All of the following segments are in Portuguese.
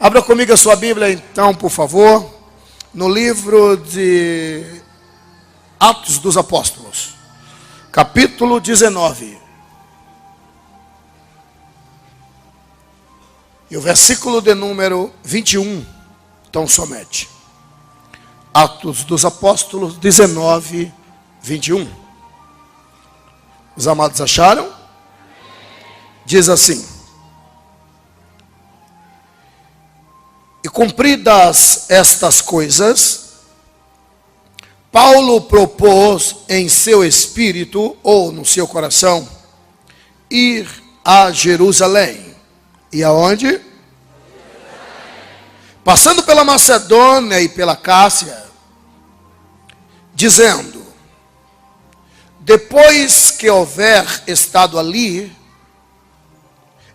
Abra comigo a sua Bíblia então, por favor, no livro de Atos dos Apóstolos, capítulo 19. E o versículo de número 21, tão somente. Atos dos Apóstolos 19, 21. Os amados acharam? Diz assim: e cumpridas estas coisas, Paulo propôs em seu espírito, ou no seu coração, ir a Jerusalém. E aonde? Passando pela Macedônia e pela Cássia, dizendo: depois que houver estado ali,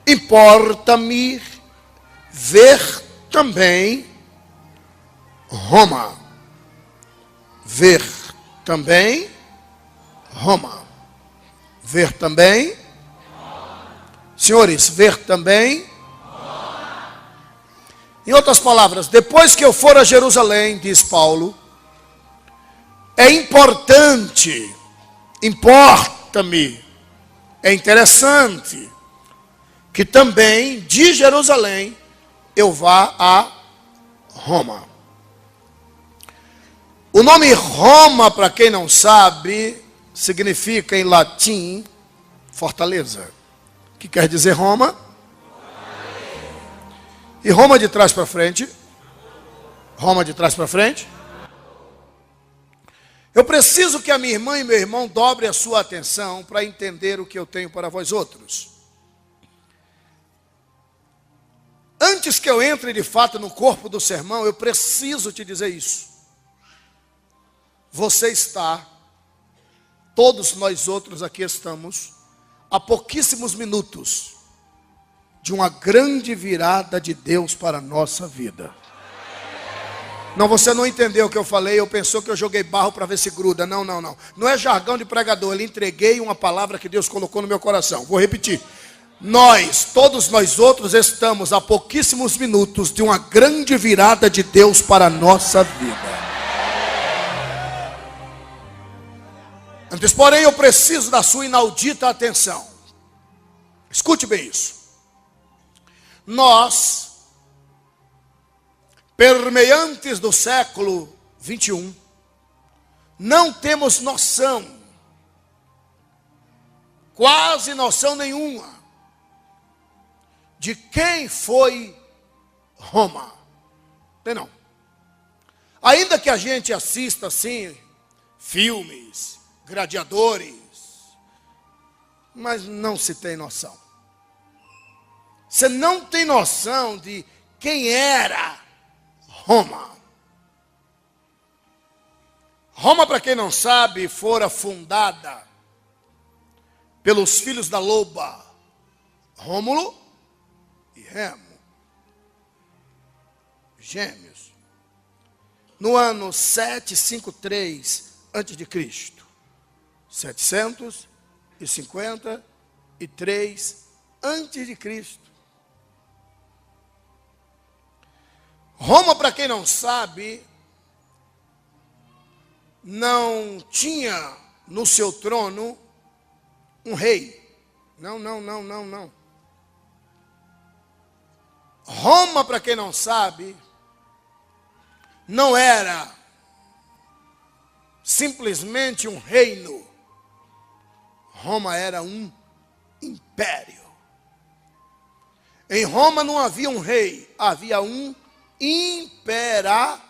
importa-me ver também Roma. Ver também Roma. Ver também, senhores, ver também. Em outras palavras, depois que eu for a Jerusalém, diz Paulo, é importante, importa-me, é interessante que também de Jerusalém eu vá a Roma. O nome Roma, para quem não sabe, significa em latim fortaleza. O que quer dizer Roma? E Roma de trás para frente? Roma de trás para frente? Eu preciso que a minha irmã e meu irmão dobrem a sua atenção para entender o que eu tenho para vós outros. Antes que eu entre de fato no corpo do sermão, eu preciso te dizer isso. Você está, todos nós outros aqui estamos, há pouquíssimos minutos de uma grande virada de Deus para a nossa vida. Não, você não entendeu o que eu falei, eu pensou que eu joguei barro para ver se gruda. Não. Não é jargão de pregador, eu lhe entreguei uma palavra que Deus colocou no meu coração. Vou repetir. Todos nós outros estamos a pouquíssimos minutos de uma grande virada de Deus para a nossa vida. Antes, porém, eu preciso da sua inaudita atenção. Escute bem isso. Nós, permeantes do século 21, não temos noção, quase noção nenhuma, de quem foi Roma. Tem não. Ainda que a gente assista assim, filmes, gladiadores, mas não se tem noção. Você não tem noção de quem era Roma. Roma, para quem não sabe, fora fundada pelos filhos da loba, Rômulo e Remo, gêmeos, no ano 753 a.C., 753 a.C. Roma, para quem não sabe, não tinha no seu trono um rei. Não. Roma, para quem não sabe, não era simplesmente um reino. Roma era um império. Em Roma não havia um rei, havia um imperador.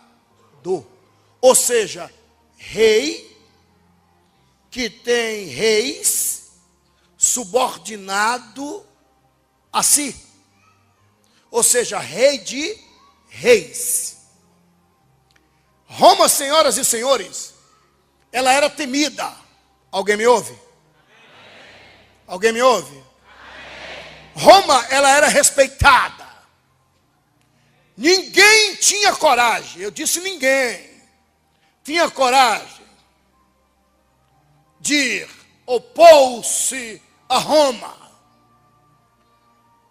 Ou seja, rei que tem reis subordinado a si. Ou seja, rei de reis. Roma, senhoras e senhores, ela era temida. Alguém me ouve? Alguém me ouve? Roma, ela era respeitada. Ninguém tinha coragem, eu disse ninguém, tinha coragem de opor-se a Roma.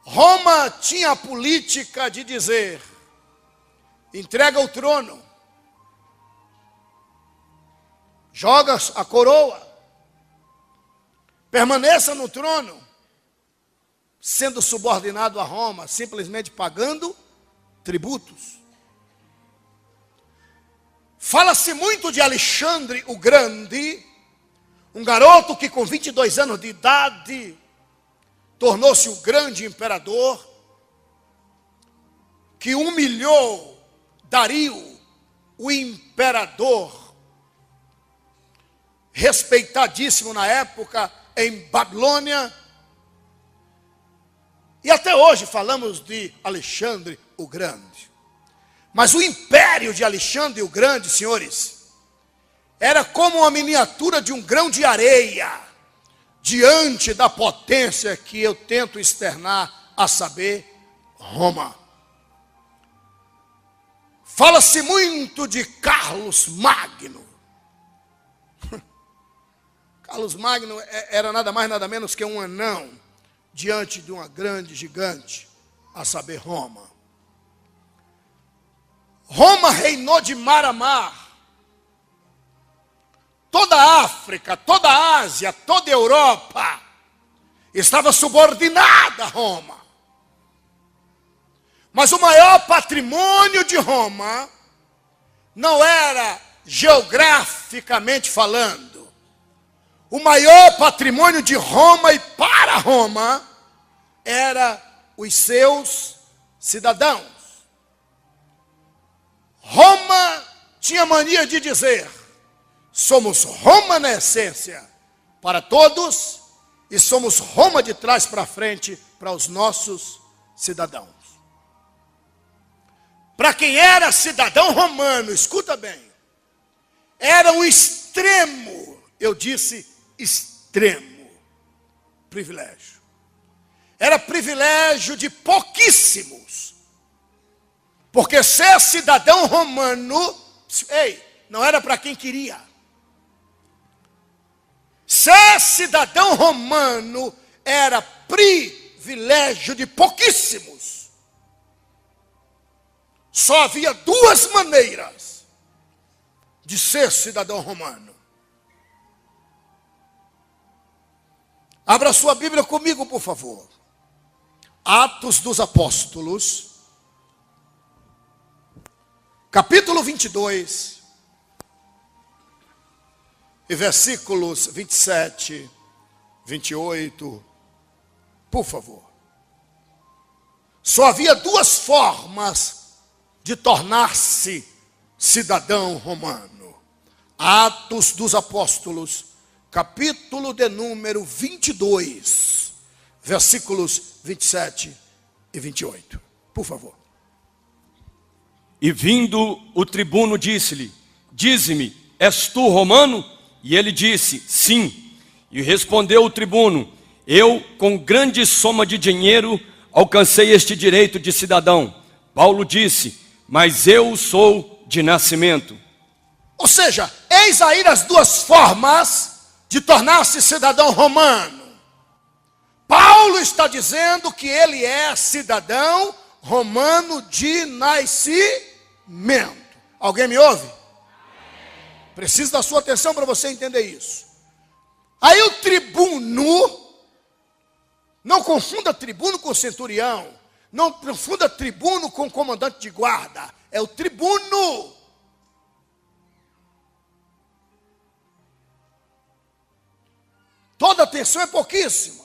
Roma tinha a política de dizer: entrega o trono, joga a coroa, permaneça no trono, sendo subordinado a Roma, simplesmente pagando tributos. Fala-se muito de Alexandre o Grande, um garoto que com 22 anos de idade tornou-se o grande imperador, que humilhou Dario, o imperador, respeitadíssimo na época em Babilônia. E até hoje falamos de Alexandre o Grande. Mas o império de Alexandre o Grande, senhores, era como uma miniatura de um grão de areia diante da potência que eu tento externar, a saber, Roma. Fala-se muito de Carlos Magno. Carlos Magno era nada mais, nada menos que um anão diante de uma grande gigante, a saber, Roma. Roma reinou de mar a mar. Toda a África, toda a Ásia, toda a Europa estava subordinada a Roma. Mas o maior patrimônio de Roma não era geograficamente falando. O maior patrimônio de Roma e para Roma era os seus cidadãos. Roma tinha mania de dizer: somos Roma na essência para todos e somos Roma de trás para frente para os nossos cidadãos. Para quem era cidadão romano, escuta bem, era um extremo, eu disse extremo, privilégio. Era privilégio de pouquíssimos. Porque ser cidadão romano, não era para quem queria. Ser cidadão romano era privilégio de pouquíssimos. Só havia duas maneiras de ser cidadão romano. Abra sua Bíblia comigo, por favor. Atos dos Apóstolos, capítulo 22, e versículos 27, 28, por favor. Só havia duas formas de tornar-se cidadão romano. Atos dos Apóstolos, capítulo de número 22, versículos 27 e 28. Por favor. E vindo o tribuno disse-lhe: dize-me, és tu romano? E ele disse: sim. E respondeu o tribuno: eu, com grande soma de dinheiro, alcancei este direito de cidadão. Paulo disse: mas eu sou de nascimento. Ou seja, eis aí as duas formas de tornar-se cidadão romano. Paulo está dizendo que ele é cidadão romano de nascimento. Alguém me ouve? Preciso da sua atenção para você entender isso. Aí o tribuno, não confunda tribuno com centurião, não confunda tribuno com comandante de guarda, é o tribuno. Toda atenção é pouquíssima.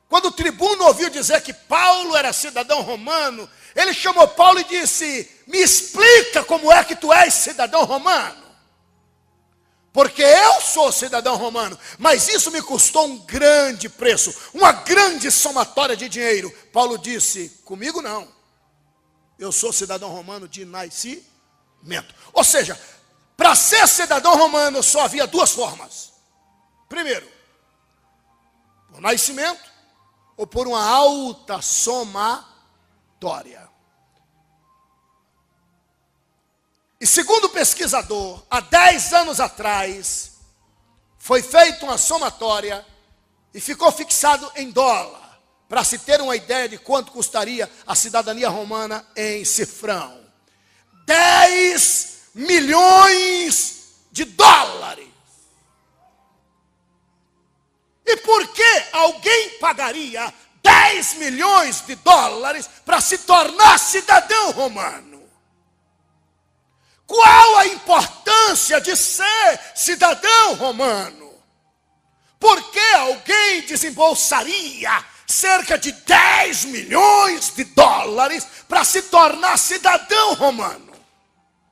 Quando o tribuno ouviu dizer que Paulo era cidadão romano, ele chamou Paulo e disse: me explica como é que tu és cidadão romano. Porque eu sou cidadão romano, mas isso me custou um grande preço, uma grande somatória de dinheiro. Paulo disse: comigo não, eu sou cidadão romano de nascimento. Ou seja, para ser cidadão romano só havia duas formas. Primeiro, por nascimento ou por uma alta somatória. E segundo o pesquisador, há 10 anos atrás, foi feita uma somatória e ficou fixado em dólar. para se ter uma ideia de quanto custaria a cidadania romana em cifrão. 10 milhões de dólares. E por que alguém pagaria 10 milhões de dólares para se tornar cidadão romano? Qual a importância de ser cidadão romano? Por que alguém desembolsaria cerca de 10 milhões de dólares para se tornar cidadão romano?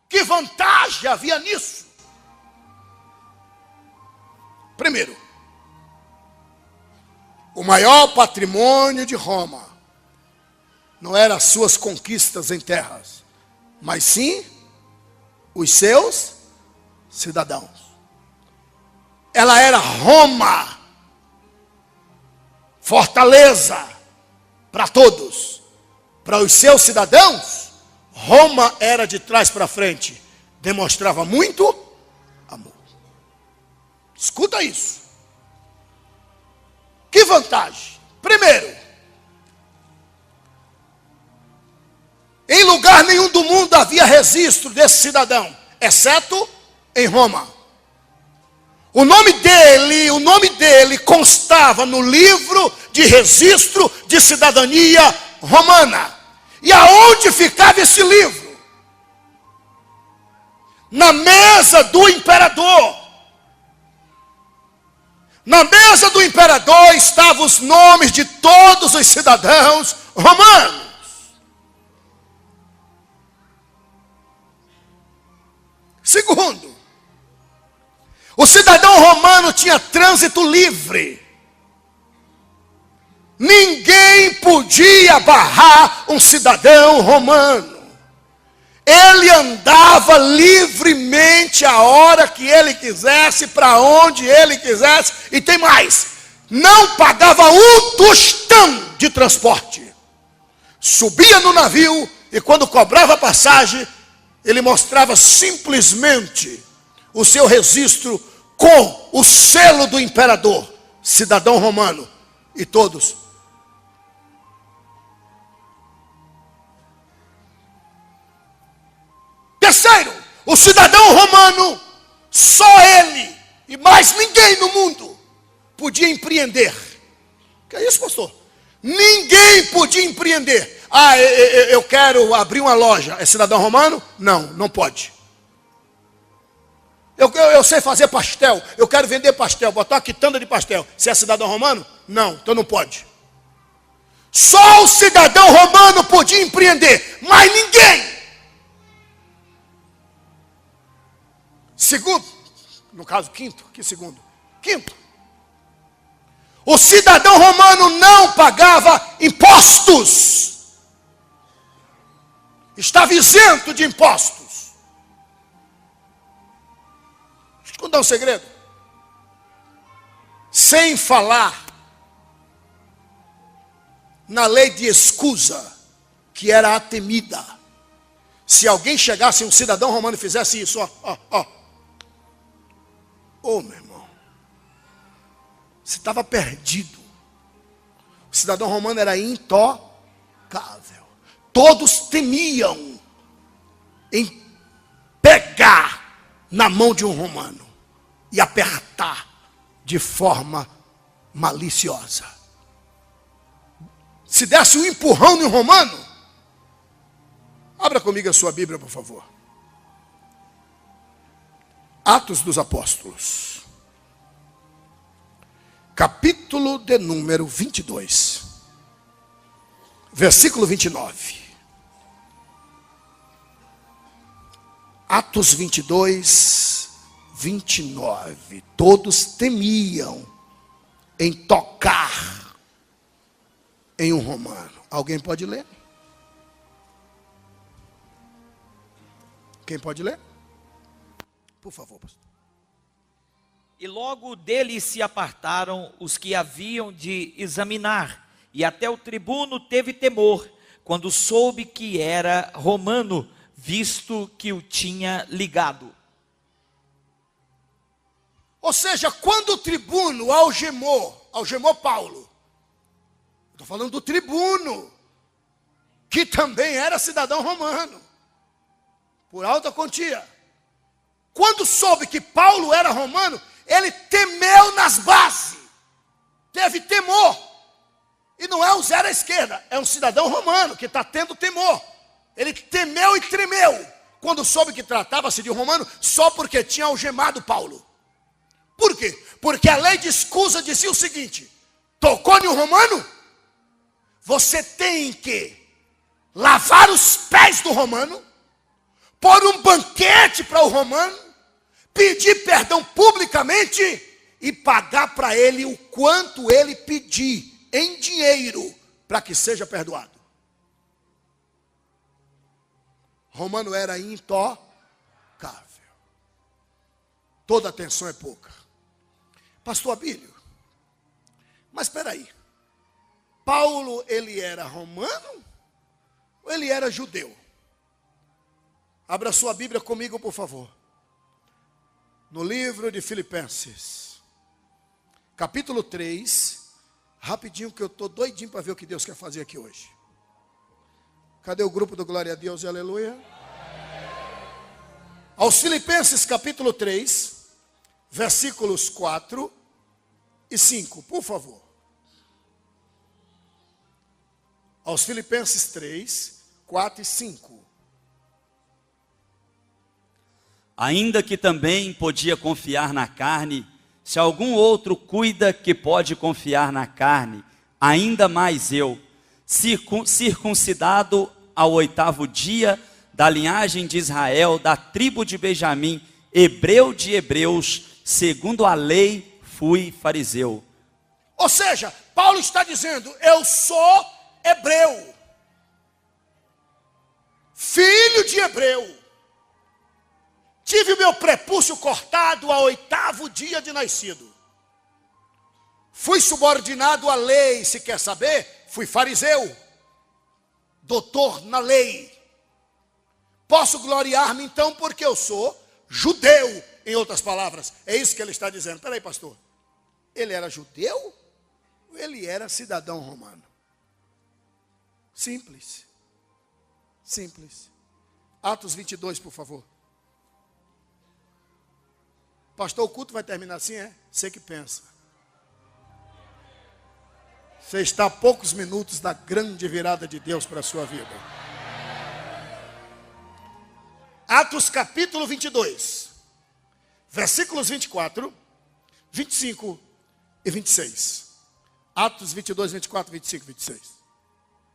Que vantagem havia nisso? Primeiro, o maior patrimônio de Roma não eram as suas conquistas em terras, mas sim os seus cidadãos. Ela era Roma, fortaleza para todos. Para os seus cidadãos, Roma era de trás para frente, demonstrava muito amor. Escuta isso. Que vantagem? Primeiro, em lugar nenhum do mundo havia registro desse cidadão, exceto em Roma. O nome dele constava no livro de registro de cidadania romana. E aonde ficava esse livro? Na mesa do imperador. Na mesa do imperador estavam os nomes de todos os cidadãos romanos. Segundo, o cidadão romano tinha trânsito livre. Ninguém podia barrar um cidadão romano. Ele andava livremente a hora que ele quisesse, para onde ele quisesse. E tem mais, não pagava um tostão de transporte. Subia no navio e quando cobrava passagem, ele mostrava simplesmente o seu registro com o selo do imperador, cidadão romano, e todos. Terceiro, o cidadão romano, só ele e mais ninguém no mundo podia empreender. Que é isso, pastor? Ninguém podia empreender. Eu quero abrir uma loja. É cidadão romano? Não, não pode. Eu sei fazer pastel. Eu quero vender pastel, botar uma quitanda de pastel. Você é cidadão romano? Não, então não pode. Só o cidadão romano podia empreender, mas ninguém. Segundo, no caso quinto, que segundo? Quinto, o cidadão romano não pagava impostos. Estava isento de impostos. Deixa eu contar um segredo. Sem falar na lei de escusa, que era a temida. Se alguém chegasse, um cidadão romano e fizesse isso, meu irmão, você estava perdido. O cidadão romano era intocável. Todos temiam em pegar na mão de um romano e apertar de forma maliciosa. Se desse um empurrão no romano, abra comigo a sua Bíblia, por favor. Atos dos Apóstolos, capítulo de número 22, versículo 29. Atos 22, 29. Todos temiam em tocar em um romano. Alguém pode ler? Quem pode ler? Por favor, pastor. E logo dele se apartaram os que haviam de examinar, e até o tribuno teve temor, quando soube que era romano, visto que o tinha ligado. Ou seja, quando o tribuno algemou Paulo, Estou falando do tribuno, que também era cidadão romano, por alta quantia. Quando soube que Paulo era romano, ele temeu nas bases, teve temor. E não é um zero à esquerda, é um cidadão romano que está tendo temor. Ele temeu e tremeu quando soube que tratava-se de um romano, só porque tinha algemado Paulo. Por quê? Porque a lei de escusa dizia o seguinte: tocou em um romano, você tem que lavar os pés do romano, pôr um banquete para o romano, pedir perdão publicamente e pagar para ele o quanto ele pedir em dinheiro para que seja perdoado. Romano era intocável. Toda atenção é pouca. Pastor Abílio, mas espera aí. Paulo, ele era romano ou ele era judeu? Abra sua Bíblia comigo, por favor. No livro de Filipenses, capítulo 3, rapidinho que eu estou doidinho para ver o que Deus quer fazer aqui hoje. Cadê o grupo do Glória a Deus e Aleluia? Aos Filipenses capítulo 3, versículos 4 e 5, por favor. Aos Filipenses 3, 4 e 5. Ainda que também podia confiar na carne, se algum outro cuida que pode confiar na carne, ainda mais eu, circuncidado ao 8º dia, da linhagem de Israel, da tribo de Benjamim, hebreu de hebreus, segundo a lei fui fariseu. Ou seja, Paulo está dizendo: eu sou hebreu, filho de hebreu, tive o meu prepúcio cortado ao 8º dia de nascido, fui subordinado à lei, se quer saber, fui fariseu, doutor na lei. Posso gloriar-me então porque eu sou judeu, em outras palavras. É isso que ele está dizendo. Espera aí, pastor. Ele era judeu ou ele era cidadão romano? Simples. Simples. Atos 22, por favor. Pastor, o culto vai terminar assim, é? Você que pensa. Você está a poucos minutos da grande virada de Deus para a sua vida. Atos capítulo 22, versículos 24, 25 e 26. Atos 22, 24, 25 e 26.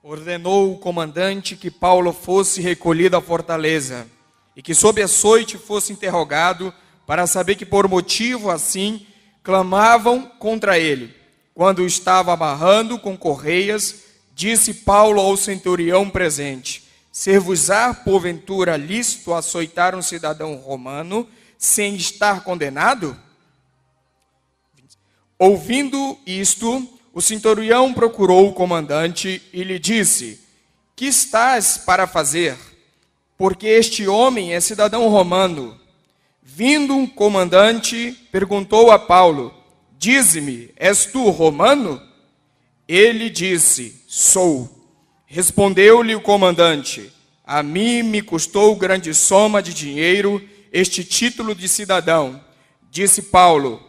Ordenou o comandante que Paulo fosse recolhido à fortaleza e que sob açoite fosse interrogado para saber que por motivo assim clamavam contra ele. Quando o estava amarrando com correias, disse Paulo ao centurião presente: ser-vos-á porventura lícito açoitar um cidadão romano sem estar condenado? Ouvindo isto, o centurião procurou o comandante e lhe disse: que estás para fazer? Porque este homem é cidadão romano. Vindo um comandante, perguntou a Paulo: dize-me, és tu romano? Ele disse: sou. Respondeu-lhe o comandante: a mim me custou grande soma de dinheiro este título de cidadão. Disse Paulo: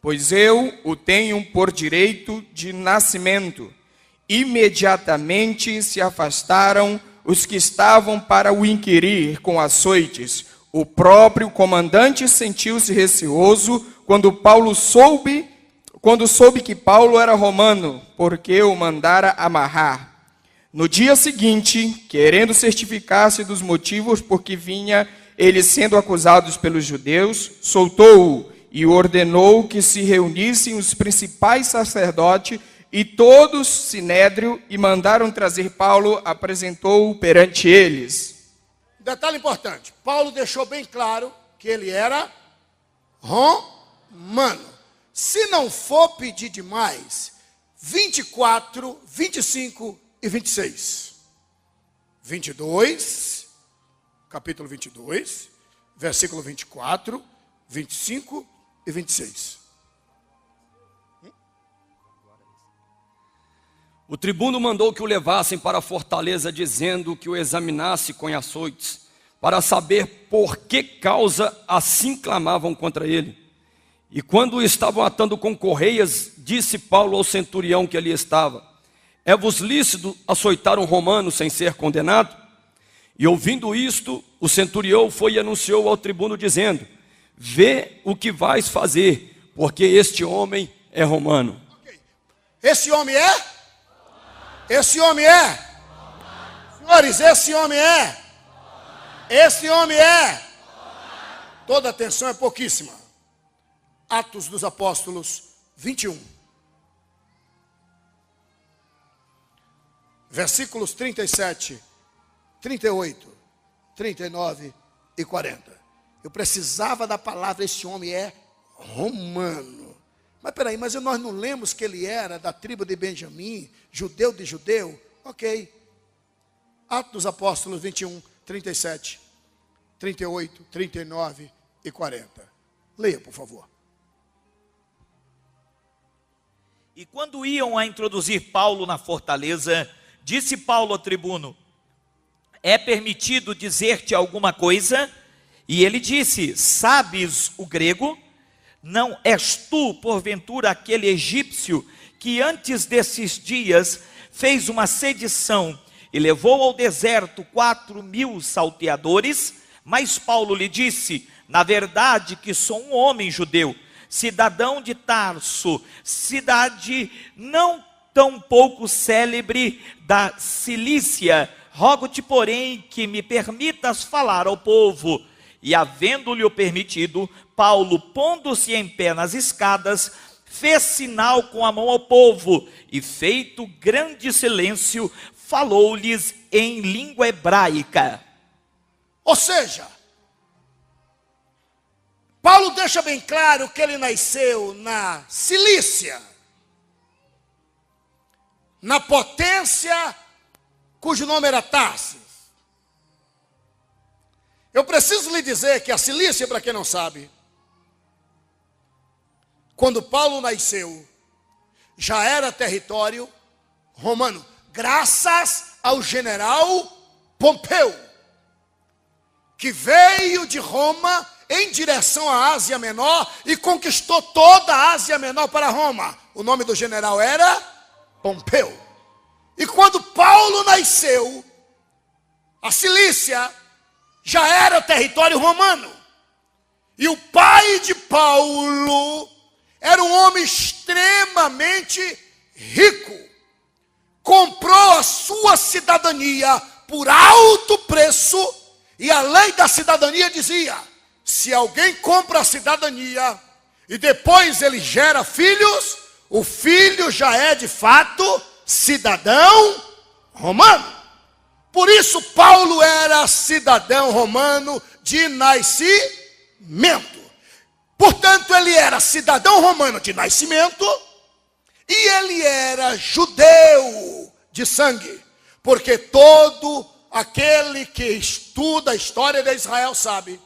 pois eu o tenho por direito de nascimento. Imediatamente se afastaram os que estavam para o inquirir com açoites. O próprio comandante sentiu-se receoso quando soube que Paulo era romano, porque o mandara amarrar. No dia seguinte, querendo certificar-se dos motivos por que vinha ele sendo acusado pelos judeus, soltou-o e ordenou que se reunissem os principais sacerdotes e todos sinédrio e mandaram trazer Paulo, apresentou-o perante eles. Detalhe importante, Paulo deixou bem claro que ele era romano. Se não for pedir demais, 24, 25 e 26. 22, capítulo 22, versículo 24, 25 e 26. O tribuno mandou que o levassem para a fortaleza, dizendo que o examinasse com açoites, para saber por que causa assim clamavam contra ele. E quando o estavam atando com correias, disse Paulo ao centurião que ali estava: é-vos lícito açoitar um romano sem ser condenado? E ouvindo isto, o centurião foi e anunciou ao tribuno, dizendo: vê o que vais fazer, porque este homem é romano. Esse homem é? Esse homem é? Senhores, esse homem é? Esse homem é? Toda atenção é pouquíssima. Atos dos Apóstolos 21. Versículos 37, 38, 39 e 40. Eu precisava da palavra, esse homem é romano. Mas peraí, mas nós não lemos que ele era da tribo de Benjamim, judeu de judeu? Ok. Atos dos Apóstolos 21, 37, 38, 39 e 40. Leia, por favor. E quando iam a introduzir Paulo na fortaleza, disse Paulo ao tribuno: é permitido dizer-te alguma coisa? E ele disse: sabes o grego? Não és tu, porventura, aquele egípcio que antes desses dias fez uma sedição e levou ao deserto 4.000 salteadores? Mas Paulo lhe disse: na verdade que sou um homem judeu, cidadão de Tarso, cidade não tão pouco célebre da Cilícia. Rogo-te, porém, que me permitas falar ao povo. E havendo-lhe o permitido, Paulo, pondo-se em pé nas escadas, fez sinal com a mão ao povo, e feito grande silêncio, falou-lhes em língua hebraica. Ou seja, Paulo deixa bem claro que ele nasceu na Cilícia, na potência cujo nome era Tarso. Eu preciso lhe dizer que a Cilícia, para quem não sabe, quando Paulo nasceu, já era território romano, graças ao general Pompeu, que veio de Roma em direção à Ásia Menor e conquistou toda a Ásia Menor para Roma. O nome do general era Pompeu. E quando Paulo nasceu, a Cilícia já era território romano. E o pai de Paulo era um homem extremamente rico. Comprou a sua cidadania por alto preço, e a lei da cidadania dizia: se alguém compra a cidadania e depois ele gera filhos, o filho já é de fato cidadão romano. Por isso Paulo era cidadão romano de nascimento. Portanto, ele era cidadão romano de nascimento e ele era judeu de sangue. Porque todo aquele que estuda a história de Israel sabe: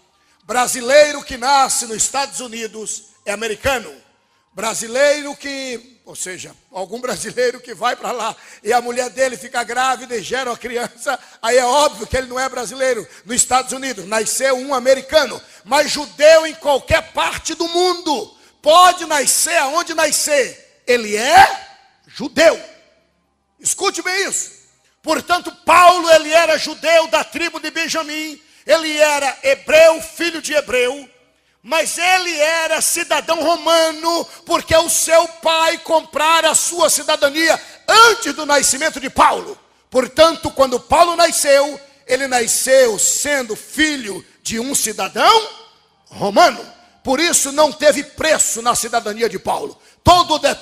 brasileiro que nasce nos Estados Unidos é americano. Brasileiro que, ou seja, algum brasileiro que vai para lá e a mulher dele fica grávida e gera uma criança, aí é óbvio que ele não é brasileiro. Nos Estados Unidos nasceu um americano, mas judeu em qualquer parte do mundo, pode nascer aonde nascer, ele é judeu. Escute bem isso. Portanto, Paulo, ele era judeu da tribo de Benjamim, ele era hebreu, filho de hebreu, mas ele era cidadão romano, porque o seu pai comprara a sua cidadania antes do nascimento de Paulo. Portanto, quando Paulo nasceu, ele nasceu sendo filho de um cidadão romano. Por isso não teve preço na cidadania de Paulo. Toda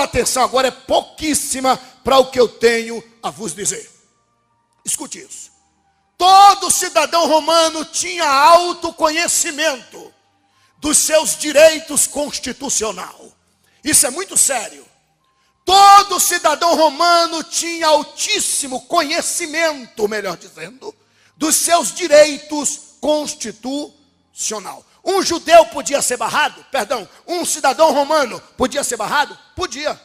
a atenção agora é pouquíssima para o que eu tenho a vos dizer. Escute isso. Todo cidadão romano tinha autoconhecimento dos seus direitos constitucionais. Isso é muito sério. Todo cidadão romano tinha altíssimo conhecimento, melhor dizendo, dos seus direitos constitucionais. Um judeu podia ser barrado? Perdão, um cidadão romano podia ser barrado? Podia.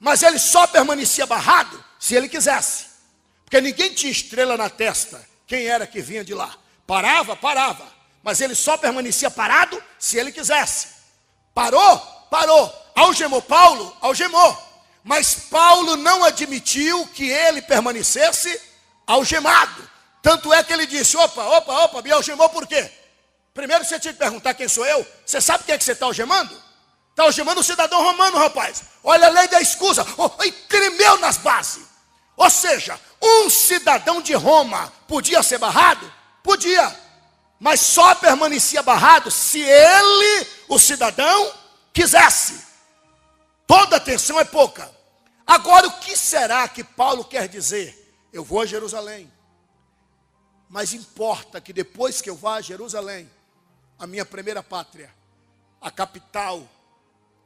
Mas ele só permanecia barrado se ele quisesse. Porque ninguém tinha estrela na testa. Quem era que vinha de lá? Parava, parava. Mas ele só permanecia parado se ele quisesse. Parou, parou. Algemou Paulo, algemou. Mas Paulo não admitiu que ele permanecesse algemado. Tanto é que ele disse, opa, me algemou por quê? Primeiro você tinha que perguntar quem sou eu. Você sabe quem é que você está algemando? Está algemando o cidadão romano, rapaz. Olha a lei da escusa. E tremeu nas bases. Ou seja, um cidadão de Roma podia ser barrado? Podia. Mas só permanecia barrado se ele, o cidadão, quisesse. Toda atenção é pouca. Agora, o que será que Paulo quer dizer? Eu vou a Jerusalém. Mas importa que depois que eu vá a Jerusalém, a minha primeira pátria, a capital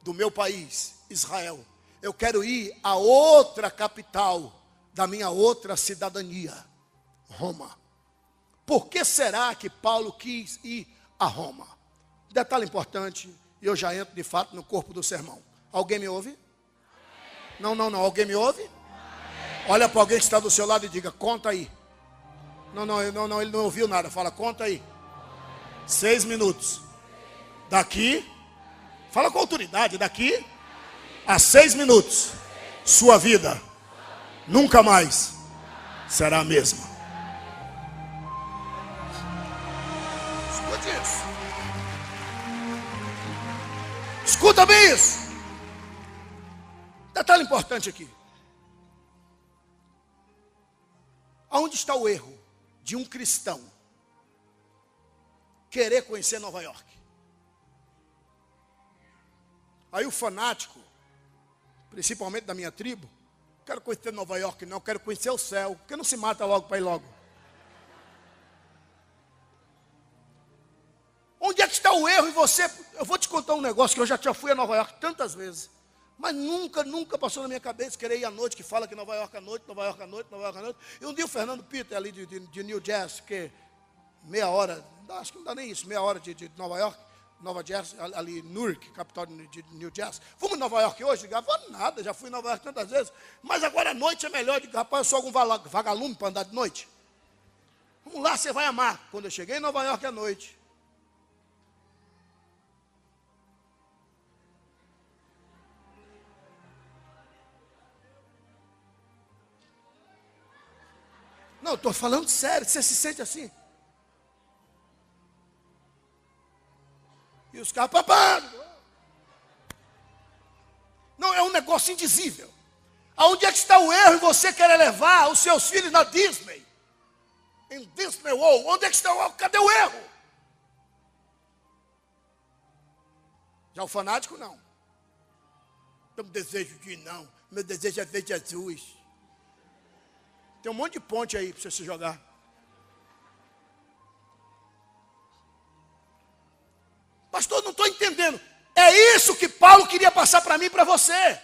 do meu país, Israel, eu quero ir a outra capital da minha outra cidadania, Roma. Por que será que Paulo quis ir a Roma? Detalhe importante, e eu já entro de fato no corpo do sermão. Alguém me ouve? Não. Alguém me ouve? Olha para alguém que está do seu lado e diga, conta aí. Não, ele não ouviu nada. Fala, conta aí. 6 minutos. Daqui, fala com autoridade, daqui a 6 minutos, sua vida nunca mais será a mesma. Escute isso. Escuta bem isso. Detalhe importante aqui. Aonde está o erro de um cristão querer conhecer Nova York? Aí o fanático, principalmente da minha tribo, quero conhecer Nova York não, quero conhecer o céu, porque não se mata logo para ir logo. Onde é que está o erro em você? Eu vou te contar um negócio que eu já fui a Nova York tantas vezes, mas nunca passou na minha cabeça querer ir à noite, que fala que Nova York à noite, Nova York à noite, Nova York à noite. E um dia o Fernando Peter ali de New Jersey, que meia hora, acho que não dá nem isso, meia hora de Nova York, Nova Jersey, ali Newark, capital de New Jersey. Vamos em Nova York hoje? Digo, vou nada, já fui em Nova York tantas vezes, mas agora à noite é melhor. Digo, rapaz, eu sou algum vagalume para andar de noite? Vamos lá, você vai amar. Quando eu cheguei em Nova York à noite, não, estou falando sério, você se sente assim? E os carros, papai! Não, é um negócio indizível. Aonde é que está o erro em você querer levar os seus filhos na Disney? Em Disney World, onde é que está o erro? Cadê o erro? Já o fanático, não. Não desejo de ir, não. Meu desejo é ver Jesus. Tem um monte de ponte aí para você se jogar. Pastor, não estou entendendo. É isso que Paulo queria passar para mim e para você.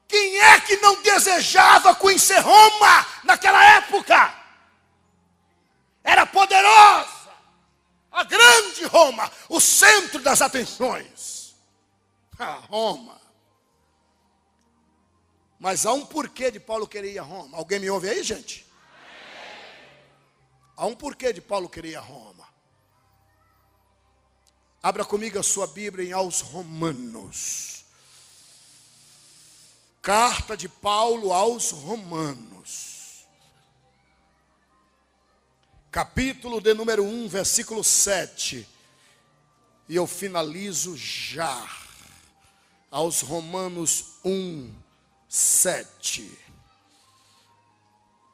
Quem é que não desejava conhecer Roma naquela época? Era poderosa. A grande Roma, o centro das atenções. A Roma. Mas há um porquê de Paulo querer ir a Roma. Alguém me ouve aí, gente? Há um porquê de Paulo querer ir a Roma. Abra comigo a sua Bíblia em Aos Romanos. Carta de Paulo aos Romanos. Capítulo de número 1, versículo 7. E eu finalizo já. Aos Romanos 1, 7.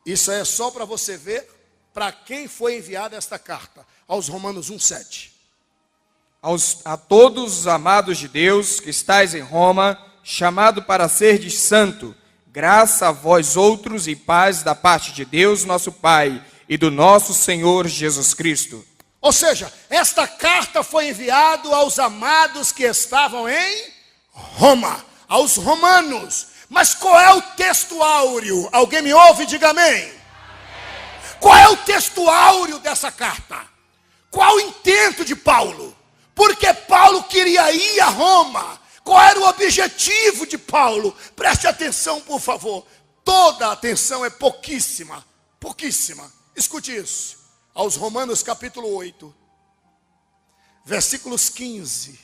Isso é só para você ver para quem foi enviada esta carta. Aos Romanos 1, 7. A todos os amados de Deus que estáis em Roma, chamado para serdes santo, graça a vós outros e paz da parte de Deus nosso Pai e do nosso Senhor Jesus Cristo. Ou seja, esta carta foi enviada aos amados que estavam em Roma, aos romanos. Mas qual é o texto áureo? Alguém me ouve? Diga amém. Qual é o texto áureo dessa carta? Qual o intento de Paulo? Porque Paulo queria ir a Roma. Qual era o objetivo de Paulo? Preste atenção, por favor. toda a atenção é pouquíssima, pouquíssima. Escute isso. Aos Romanos capítulo 8, versículos 15,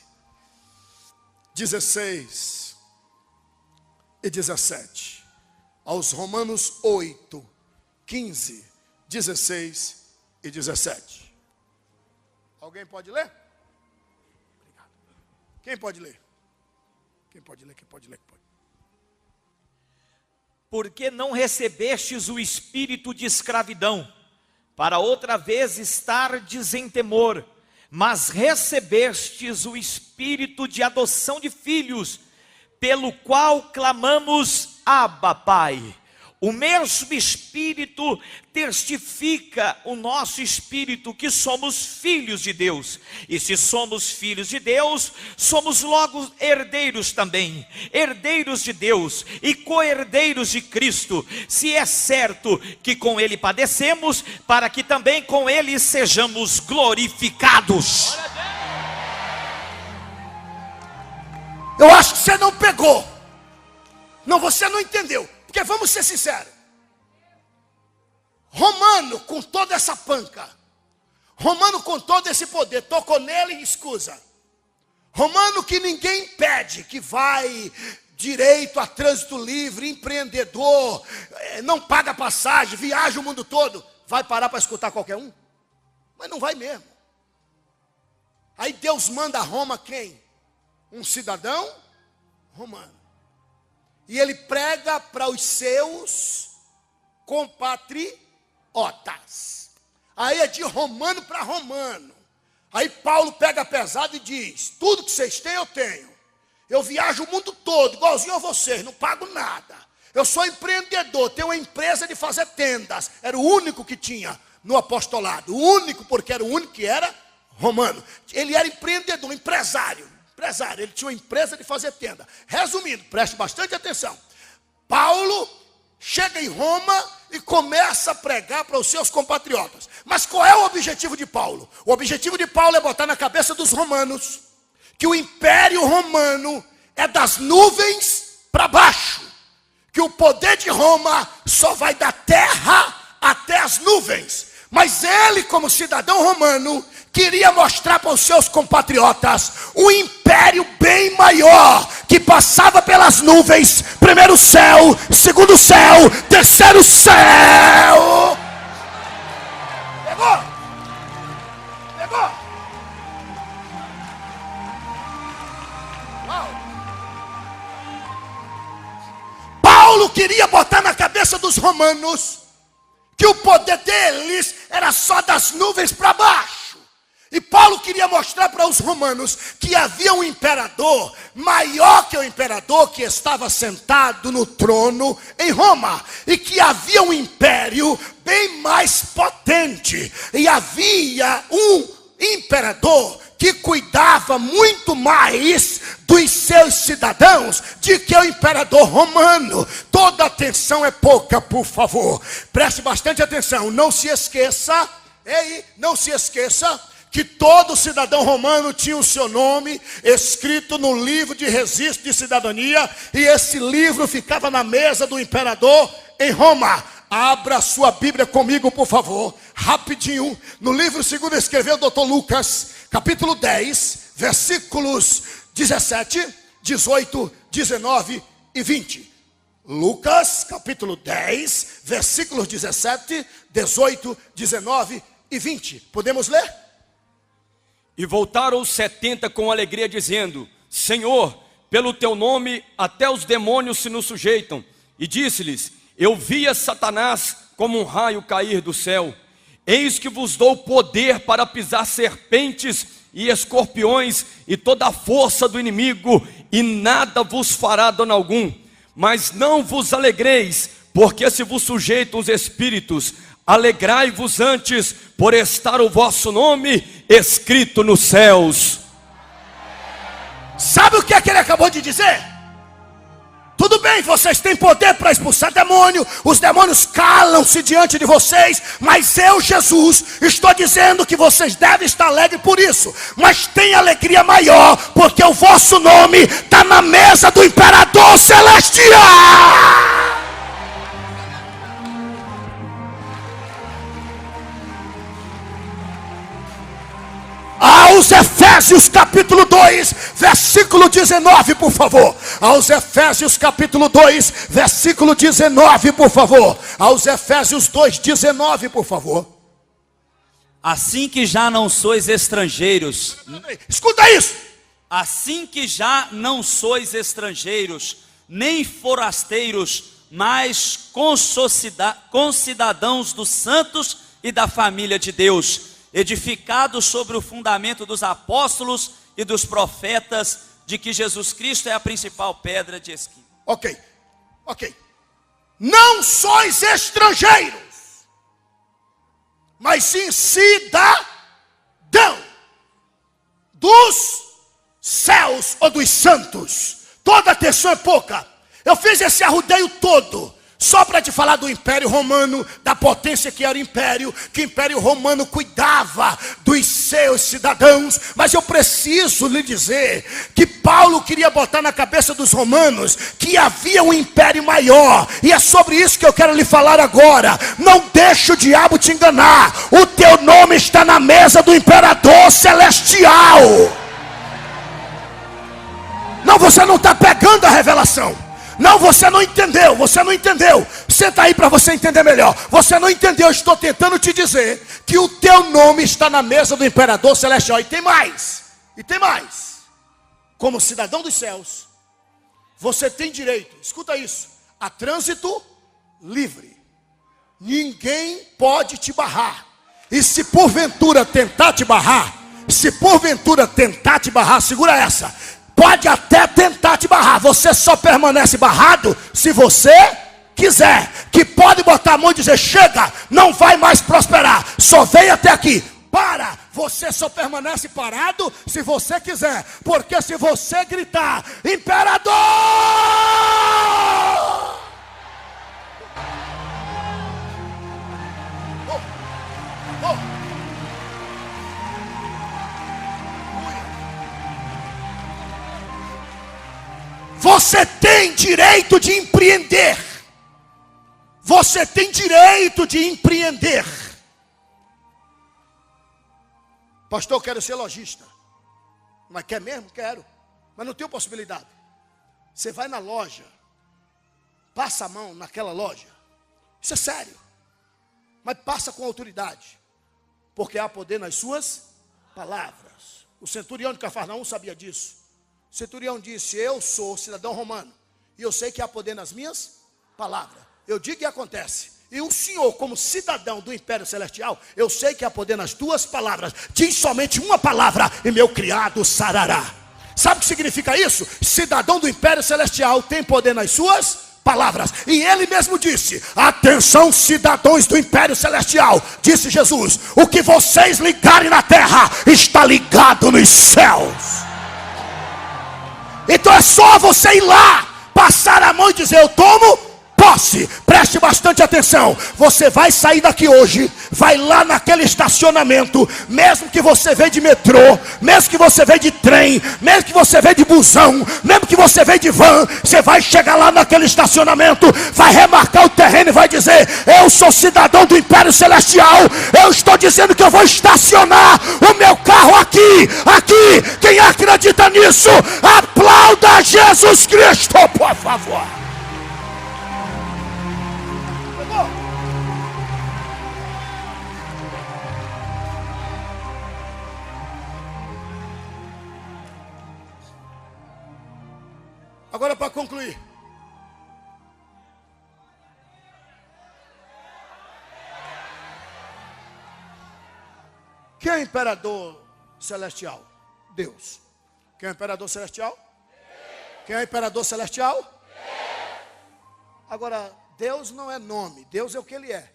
16 e 17. Aos Romanos 8, 15, 16 e 17. Alguém pode ler? Obrigado. Quem pode ler? Quem pode ler? Quem pode ler? Porque não recebestes o espírito de escravidão, para outra vez estardes em temor, mas recebestes o espírito de adoção de filhos, pelo qual clamamos, Abba, Pai. O mesmo Espírito testifica o nosso espírito que somos filhos de Deus. E se somos filhos de Deus, somos logo herdeiros também, herdeiros de Deus e co-herdeiros de Cristo, se é certo que com Ele padecemos, para que também com Ele sejamos glorificados. Eu acho que você não pegou. Não, você não entendeu. Porque vamos ser sinceros, Romano com toda essa panca, Romano com todo esse poder, tocou nele e escusa. Romano que ninguém impede, que vai direito a trânsito livre, empreendedor, não paga passagem, viaja o mundo todo, vai parar para escutar qualquer um? Mas não vai mesmo. Aí Deus manda a Roma quem? Um cidadão romano. E ele prega para os seus compatriotas. Aí é de romano para romano. Aí Paulo pega pesado e diz: tudo que vocês têm eu tenho. Eu viajo o mundo todo, igualzinho a vocês, não pago nada. Eu sou empreendedor, tenho uma empresa de fazer tendas. Era o único que tinha no apostolado. O único, porque era o único que era romano. Ele era empreendedor, empresário. Ele tinha uma empresa de fazer tenda. Resumindo, preste bastante atenção. Paulo chega em Roma e começa a pregar para os seus compatriotas. Mas qual é o objetivo de Paulo? O objetivo de Paulo é botar na cabeça dos romanos que o império romano é das nuvens para baixo. Que o poder de Roma só vai da terra até as nuvens. Mas ele, como cidadão romano, queria mostrar para os seus compatriotas um império bem maior, que passava pelas nuvens, primeiro céu, segundo céu, terceiro céu. Pegou? Uau. Paulo queria botar na cabeça dos romanos que o poder deles era só das nuvens para baixo. E Paulo queria mostrar para os romanos que havia um imperador maior que o imperador que estava sentado no trono em Roma. E que havia um império bem mais potente. E havia um imperador que cuidava muito mais dos seus cidadãos do que o imperador romano. Toda atenção é pouca, por favor. Preste bastante atenção. Não se esqueça, não se esqueça que todo cidadão romano tinha o seu nome escrito no livro de registro de cidadania, e esse livro ficava na mesa do imperador em Roma. Abra sua Bíblia comigo, por favor, rapidinho, no livro segundo escreveu o Dr. Lucas, capítulo 10, versículos 17, 18, 19 e 20. Lucas, capítulo 10, versículos 17, 18, 19 e 20. Podemos ler? E voltaram os 70 com alegria, dizendo: Senhor, pelo teu nome até os demônios se nos sujeitam. E disse-lhes: Eu via Satanás como um raio cair do céu. Eis que vos dou poder para pisar serpentes e escorpiões e toda a força do inimigo, e nada vos fará dano algum. Mas não vos alegreis, porque se vos sujeitam os espíritos, alegrai-vos antes por estar o vosso nome escrito nos céus. Sabe o que é que ele acabou de dizer? Tudo bem, vocês têm poder para expulsar demônio, os demônios calam-se diante de vocês, mas eu, Jesus, estou dizendo que vocês devem estar alegres por isso. Mas tem alegria maior, porque o vosso nome está na mesa do imperador celestial. Aos Efésios capítulo 2, versículo 19, por favor. Aos Efésios capítulo 2, versículo 19, por favor. Aos Efésios 2, 19, por favor. Assim que já não sois estrangeiros. Escuta isso. Assim que já não sois estrangeiros, nem forasteiros, mas concidadãos dos santos e da família de Deus, edificados sobre o fundamento dos apóstolos e dos profetas, de que Jesus Cristo é a principal pedra de esquina. Ok. Não sois estrangeiros, mas sim cidadão dos céus ou dos santos. Toda atenção é pouca. Eu fiz esse arrudeio todo só para te falar do Império Romano, da potência que era o Império, que o Império Romano cuidava dos seus cidadãos. Mas eu preciso lhe dizer que Paulo queria botar na cabeça dos romanos que havia um império maior, e é sobre isso que eu quero lhe falar agora. Não deixe o diabo te enganar. O teu nome está na mesa do imperador celestial. Não, você não está pegando a revelação. Não, você não entendeu. Senta aí para você entender melhor. Você não entendeu, eu estou tentando te dizer que o teu nome está na mesa do imperador celestial. E tem mais. Como cidadão dos céus, você tem direito, escuta isso, a trânsito livre. Ninguém pode te barrar. E se porventura tentar te barrar, segura essa. Pode até tentar te barrar, você só permanece barrado se você quiser. Que pode botar a mão e dizer: chega, não vai mais prosperar, só vem até aqui. Para, você só permanece parado se você quiser. Porque se você gritar: imperador! Você tem direito de empreender. Pastor, eu quero ser lojista. Mas quer mesmo? Quero. Mas não tenho possibilidade. Você vai na loja, passa a mão naquela loja. Isso é sério. Mas passa com autoridade. Porque há poder nas suas palavras. O centurião de Cafarnaum sabia disso. O centurião disse: eu sou cidadão romano, e eu sei que há poder nas minhas palavras. Eu digo e acontece. E o senhor, como cidadão do Império Celestial, eu sei que há poder nas tuas palavras. Diz somente uma palavra e meu criado sarará. Sabe o que significa isso? Cidadão do Império Celestial tem poder nas suas palavras. E ele mesmo disse: atenção, cidadãos do Império Celestial, disse Jesus, o que vocês ligarem na terra está ligado nos céus. Então é só você ir lá, passar a mão e dizer: eu tomo posse. Preste bastante atenção. Você vai sair daqui hoje, vai lá naquele estacionamento, mesmo que você veio de metrô, mesmo que você veio de trem, mesmo que você veio de busão, mesmo que você veio de van, você vai chegar lá naquele estacionamento, vai remarcar o terreno e vai dizer: eu sou cidadão do Império Celestial, eu estou dizendo que eu vou estacionar o meu carro aqui. Quem acredita nisso, aplauda Jesus Cristo, por favor. Agora, para concluir, quem é o imperador celestial? Deus. Quem é o imperador celestial? Quem é o imperador celestial? Agora, Deus não é nome, Deus é o que ele é.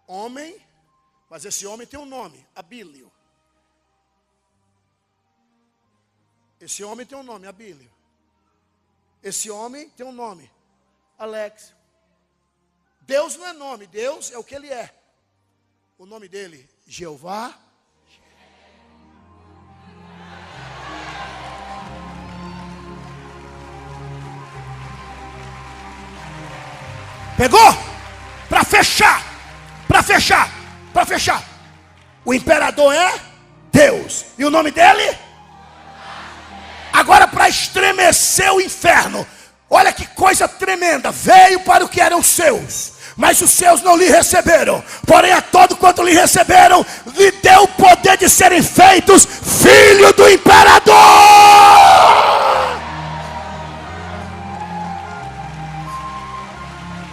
Homem, mas esse homem tem um nome, Abílio. Esse homem tem um nome, Abílio. Esse homem tem um nome, Alex. Deus não é nome, Deus é o que ele é. O nome dele, Jeová. Pegou? Para fechar. O imperador é Deus. E o nome dele? Agora, para estremecer o inferno, olha que coisa tremenda. Veio para o que eram seus, mas os seus não lhe receberam. Porém, a todo quanto lhe receberam, lhe deu o poder de serem feitos filho do imperador.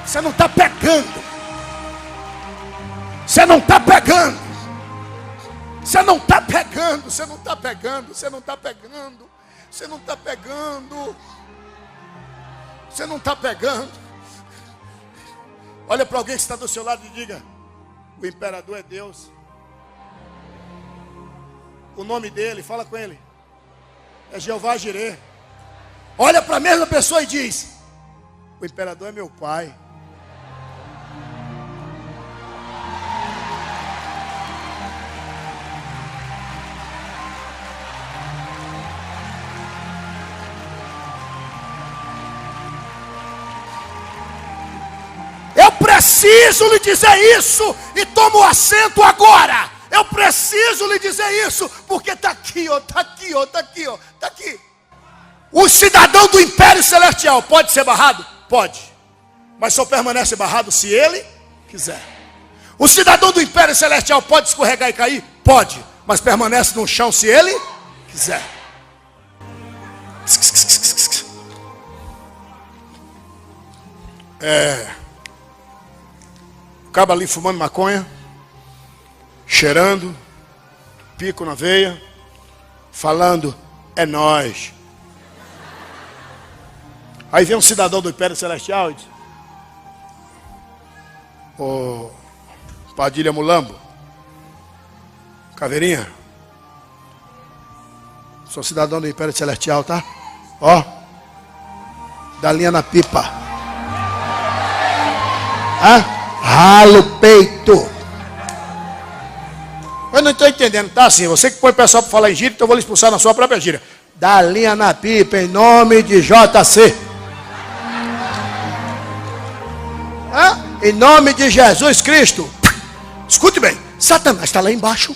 Você não está pegando. Você não está pegando. Você não está pegando. Você não está pegando. Você não está pegando. Você não está pegando. Você não está pegando. Olha para alguém que está do seu lado e diga: o imperador é Deus. O nome dele, fala com ele, é Jeová Jireh. Olha para a mesma pessoa e diz: o imperador é meu pai. Eu preciso lhe dizer isso, e tomo assento agora. Eu preciso lhe dizer isso, porque está aqui, ó, está aqui, ó, está aqui, ó, está aqui. O cidadão do Império Celestial pode ser barrado? Pode, mas só permanece barrado se ele quiser. O cidadão do Império Celestial pode escorregar e cair? Pode, mas permanece no chão se ele quiser. Acaba ali fumando maconha, cheirando, pico na veia, falando: é nós. Aí vem um cidadão do Império Celestial e diz: ô Padilha Mulambo, Caveirinha, sou cidadão do Império Celestial, tá? Ó, dá linha na pipa. Hã? Rala o peito. Eu não estou entendendo, tá assim, você que põe o pessoal para falar em gíria, então eu vou lhe expulsar na sua própria gíria. Dá linha na pipa em nome de JC. Em nome de Jesus Cristo. Escute bem, Satanás está lá embaixo,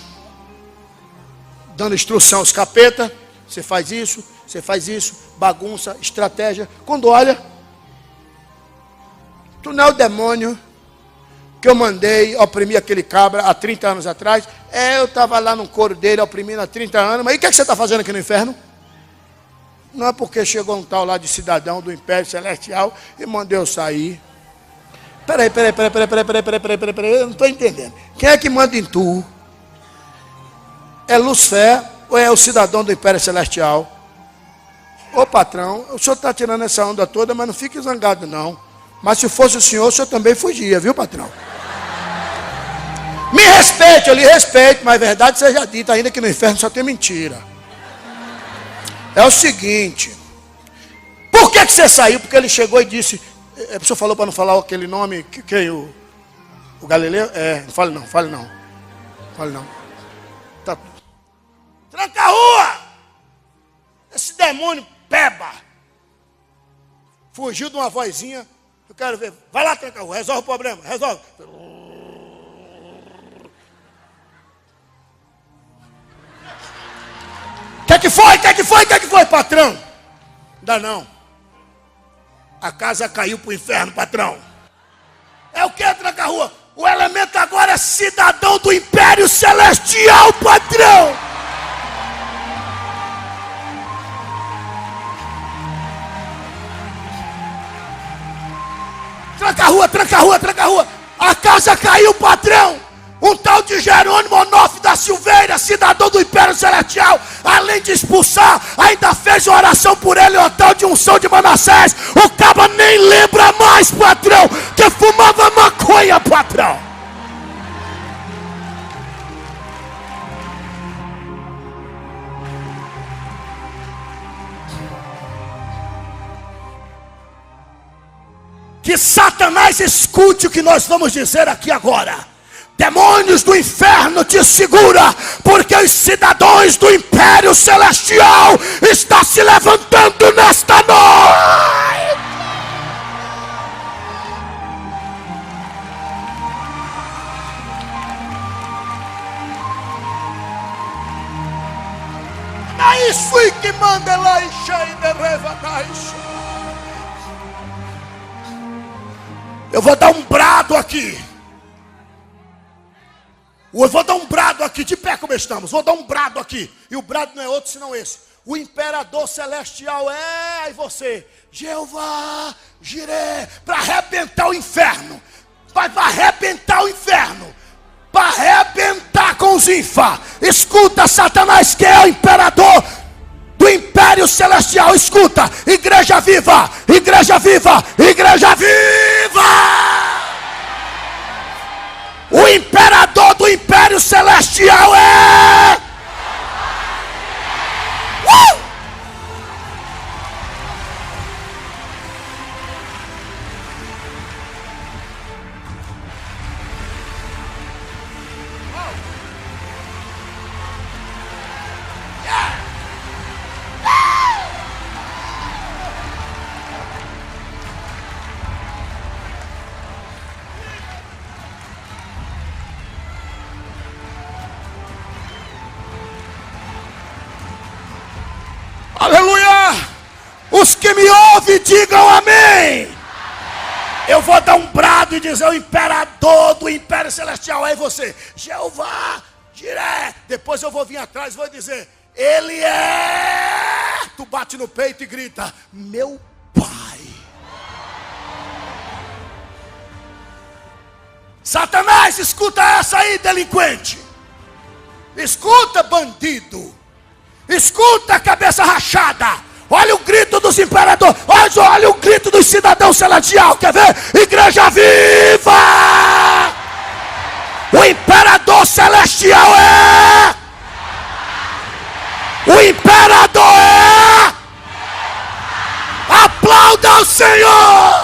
dando instrução aos capeta. Você faz isso, bagunça, estratégia. Quando olha, tu não é o demônio que eu mandei oprimir aquele cabra há 30 anos atrás. Eu estava lá no coro dele oprimindo há 30 anos. Mas e o que você está fazendo aqui no inferno? Não é porque chegou um tal lá de cidadão do Império Celestial e mandou eu sair. Peraí, eu não estou entendendo. Quem é que manda em tu? É Lucifer ou é o cidadão do Império Celestial? Ô patrão, o senhor está tirando essa onda toda, mas não fique zangado não. Mas se fosse o senhor também fugia, viu patrão? Me respeite, eu lhe respeito, mas a verdade seja dita, ainda que no inferno só tem mentira. É o seguinte: por que você saiu? Porque ele chegou e disse, o senhor falou para não falar aquele nome, o Galileu? Não fale não. Tá. Tranca a rua! Esse demônio peba fugiu de uma vozinha. Eu quero ver, vai lá, tranca a rua, resolve o problema, resolve. Que foi, patrão? Ainda não. A casa caiu pro inferno, patrão. É o que, tranca a rua? O elemento agora é cidadão do Império Celestial, patrão. Tranca a rua. A casa caiu, patrão. Um tal de Jerônimo Onofre da Silveira, cidadão do Império Celestial, além de expulsar, ainda fez uma oração por ele, o tal de unção de Manassés. O caba nem lembra mais, patrão, que fumava maconha, patrão. Que Satanás escute o que nós vamos dizer aqui agora. Demônios do inferno, te segura, porque os cidadãos do Império Celestial estão se levantando nesta noite. isso e que manda lá e cheio de revanais. Eu vou dar um brado aqui. Eu vou dar um brado aqui, de pé como estamos. Vou dar um brado aqui. E o brado não é outro senão esse. O imperador celestial é, aí você, Jeová, Jiré, para arrebentar o inferno. Vai para arrebentar o inferno. Para arrebentar com os infá. Escuta, Satanás, que é o imperador do império celestial. Escuta, igreja viva, igreja viva, igreja viva. O imperador do império celestial é... Aleluia! Os que me ouvem, digam amém. Eu vou dar um brado e dizer: o imperador do império celestial. Aí você, Jeová, Jiré. Depois eu vou vir atrás e vou dizer: ele é... Tu bate no peito e grita: meu pai. Satanás, escuta essa aí, delinquente. Escuta, bandido. Escuta, cabeça rachada. Olha o grito dos imperadores. Olha o grito dos cidadãos celestiais. Quer ver? Igreja viva! O imperador celestial é... O imperador é... Aplauda o Senhor!